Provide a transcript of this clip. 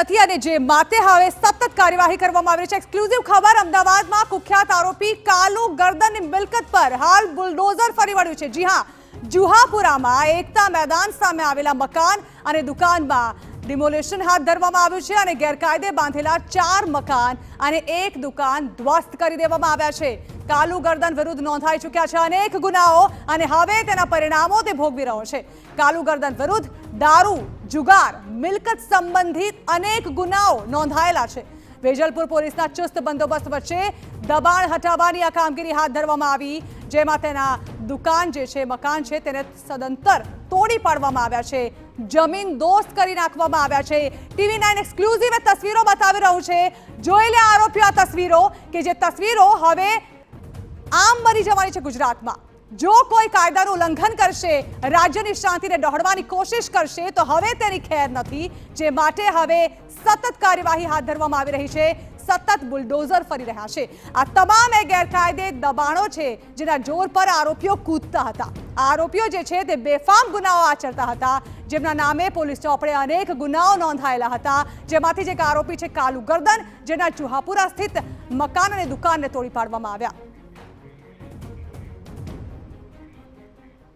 નથી અને જે માટે હવે સતત કાર્યવાહી કરવામાં આવી છે। એક્સક્લુઝિવ ખબર અમદાવાદમાં કુખ્યાત આરોપી કાલુ ગરદનની મિલકત પર હાલ બુલડોઝર ફરી વળ્યું છે। જી હા, જુહાપુરામાં એકતા મેદાન સામે આવેલા મકાન અને દુકાનમાં ડિમોલિશન હાથ ધરવામાં આવ્યું છે અને ગેરકાયદે બાંધેલા 4 મકાન અને 1 દુકાન ધ્વસ્ત કરી દેવામાં આવ્યા છે। કાલુ ગરદન વિરુદ્ધ નોંધાઈ ચૂક્યા છે અનેક ગુનાઓ અને હવે તેના પરિણામો તે ભોગવી રહ્યો છે। કાલુ ગરદન વિરુદ્ધ દારૂ, જુગાર, મિલકત સંબંધિત અનેક ગુનાઓ નોંધાયેલા છે। વેજલપુર પોલીસના ચુસ્ત બંદોબસ્ત વચ્ચે દબાણ હટાવવાની આ કામગીરી હાથ ધરવામાં આવી, જેમાં તેના દુકાન જે છે, મકાન છે, તેને સદંતર તોડી પાડવામાં આવ્યા છે, જમીન દોસ્ત કરી નાખવામાં આવ્યા છે। TV9 એક્સક્લુઝિવ તસવીરો બતાવી રહ્યું છે। જોઈ લે આરોપીઓ આ તસવીરો, કે જે તસવીરો હવે આમ બની જવાની છે ગુજરાતમાં। જો કોઈ કાયદાનું ઉલ્લંઘન કરશે, રાજ્યની શાંતિને ડહોળવાની કોશિશ કરશે, તો હવે તેની ખેર નથી, જે માટે હવે સતત કાર્યવાહી હાથ ધરવામાં આવી રહી છે। સતત બુલડોઝર ફરી રહ્યા છે। આ તમામ ગેરકાયદે દબાણો છે જેના જોર પર આરોપીઓ કૂદતા હતા। આરોપીઓ જે છે તે બેફામ ગુનાઓ આચરતા હતા, જેમના નામે પોલીસ ચોપડે અનેક ગુનાઓ નોંધાયેલા હતા, જેમાંથી એક આરોપી છે કાલુ ગરદન, જેના જુહાપુરા સ્થિત મકાન અને દુકાનને તોડી પાડવામાં આવ્યા।